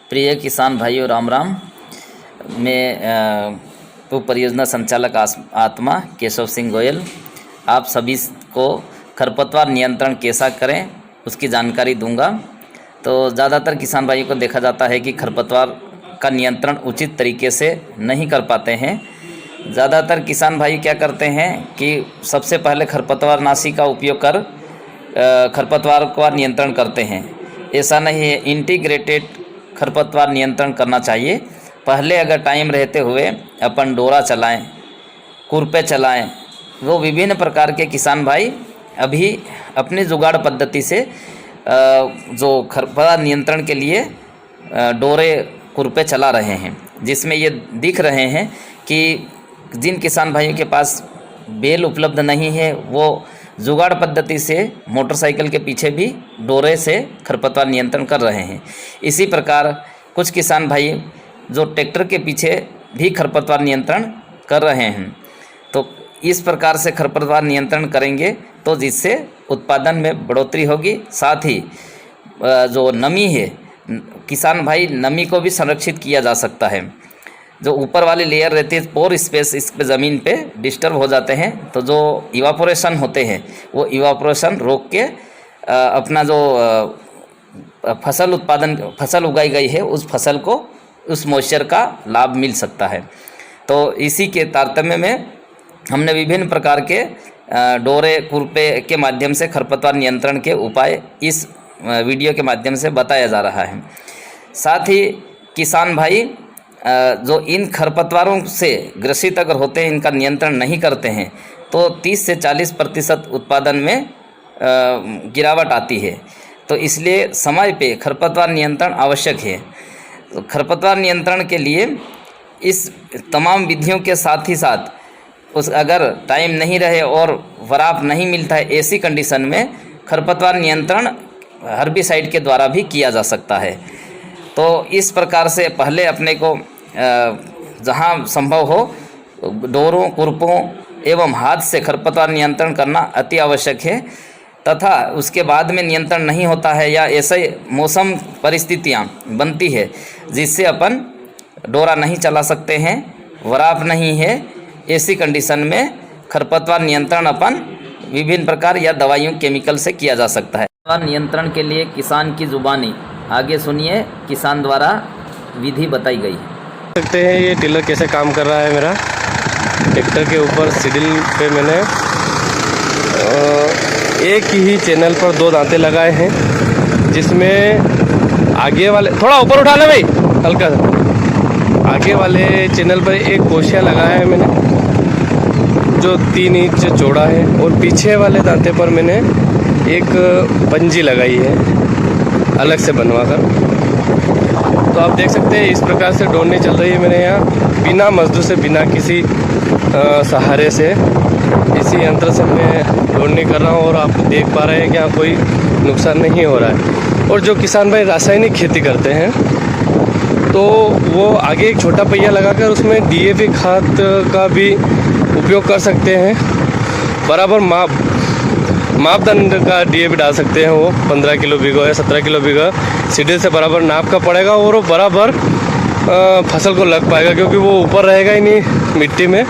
प्रिय किसान भाइयों, राम राम। मैं उप परियोजना संचालक आत्मा केशव सिंह गोयल आप सभी को खरपतवार नियंत्रण कैसा करें उसकी जानकारी दूंगा। तो ज़्यादातर किसान भाइयों को देखा जाता है कि खरपतवार का नियंत्रण उचित तरीके से नहीं कर पाते हैं। ज़्यादातर किसान भाई क्या करते हैं कि सबसे पहले खरपतवार नाशी का उपयोग कर खरपतवार का नियंत्रण करते हैं। ऐसा नहीं है, इंटीग्रेटेड खरपतवार नियंत्रण करना चाहिए। पहले अगर टाइम रहते हुए अपन डोरा चलाएं, खुरपे चलाएं, वो विभिन्न प्रकार के किसान भाई अभी अपनी जुगाड़ पद्धति से जो खरपतवार नियंत्रण के लिए डोरे खुरपे चला रहे हैं, जिसमें ये दिख रहे हैं कि जिन किसान भाइयों के पास बेल उपलब्ध नहीं है वो जुगाड़ पद्धति से मोटरसाइकिल के पीछे भी डोरे से खरपतवार नियंत्रण कर रहे हैं। इसी प्रकार कुछ किसान भाई जो ट्रैक्टर के पीछे भी खरपतवार नियंत्रण कर रहे हैं। तो इस प्रकार से खरपतवार नियंत्रण करेंगे तो जिससे उत्पादन में बढ़ोतरी होगी। साथ ही जो नमी है, किसान भाई नमी को भी संरक्षित किया जा सकता है। जो ऊपर वाली लेयर रहती है, पोर स्पेस, इस पे ज़मीन पे डिस्टर्ब हो जाते हैं, तो जो इवापोरेशन होते हैं वो इवापोरेशन रोक के अपना जो फसल उगाई गई है उस फसल को उस मॉइस्चर का लाभ मिल सकता है। तो इसी के तारतम्य में हमने विभिन्न प्रकार के डोरे खुरपे के माध्यम से खरपतवार नियंत्रण के उपाय इस वीडियो के माध्यम से बताया जा रहा है। साथ ही किसान भाई जो इन खरपतवारों से ग्रसित अगर होते हैं, इनका नियंत्रण नहीं करते हैं, तो 30 से 40% उत्पादन में गिरावट आती है। तो इसलिए समय पे खरपतवार नियंत्रण आवश्यक है। तो खरपतवार नियंत्रण के लिए इस तमाम विधियों के साथ ही साथ अगर टाइम नहीं रहे और वराप नहीं मिलता है, ऐसी कंडीशन में खरपतवार नियंत्रण हर्बिसाइड के द्वारा भी किया जा सकता है। तो इस प्रकार से पहले अपने को जहां संभव हो डोरों, खुरपों एवं हाथ से खरपतवार नियंत्रण करना अति आवश्यक है। तथा उसके बाद में नियंत्रण नहीं होता है या ऐसे मौसम परिस्थितियां बनती है जिससे अपन डोरा नहीं चला सकते हैं, वराप नहीं है, ऐसी कंडीशन में खरपतवार नियंत्रण अपन विभिन्न प्रकार या दवाइयों केमिकल से किया जा सकता है। खरपतवार नियंत्रण के लिए किसान की जुबानी आगे सुनिए, किसान द्वारा विधि बताई गई है। सकते हैं ये टिलर कैसे काम कर रहा है। मेरा ट्रैक्टर के ऊपर सिडिल पे मैंने एक ही चैनल पर 2 दांते लगाए हैं, जिसमें आगे वाले थोड़ा ऊपर उठा ले भाई, हल्का सा। आगे वाले चैनल पर एक कोशिया लगाया है मैंने जो 3 इंच चौड़ा है, और पीछे वाले दांते पर मैंने एक पंजी लगाई है अलग से बनवा कर। तो आप देख सकते हैं इस प्रकार से डोरनी चल रही है मेरे यहाँ, बिना मजदूर से, बिना किसी सहारे से, इसी यंत्र से मैं डोरनी कर रहा हूँ। और आप देख पा रहे हैं कि यहाँ कोई नुकसान नहीं हो रहा है। और जो किसान भाई रासायनिक खेती करते हैं तो वो आगे एक छोटा पहिया लगाकर उसमें DAP खाद का भी उपयोग कर सकते हैं। बराबर मापदंड का DAP डाल सकते हैं। वो 15 किलो बीघा या 17 किलो बीघा सीधे से बराबर नाप का पड़ेगा और वो बराबर फसल को लग पाएगा, क्योंकि वो ऊपर रहेगा ही नहीं मिट्टी में।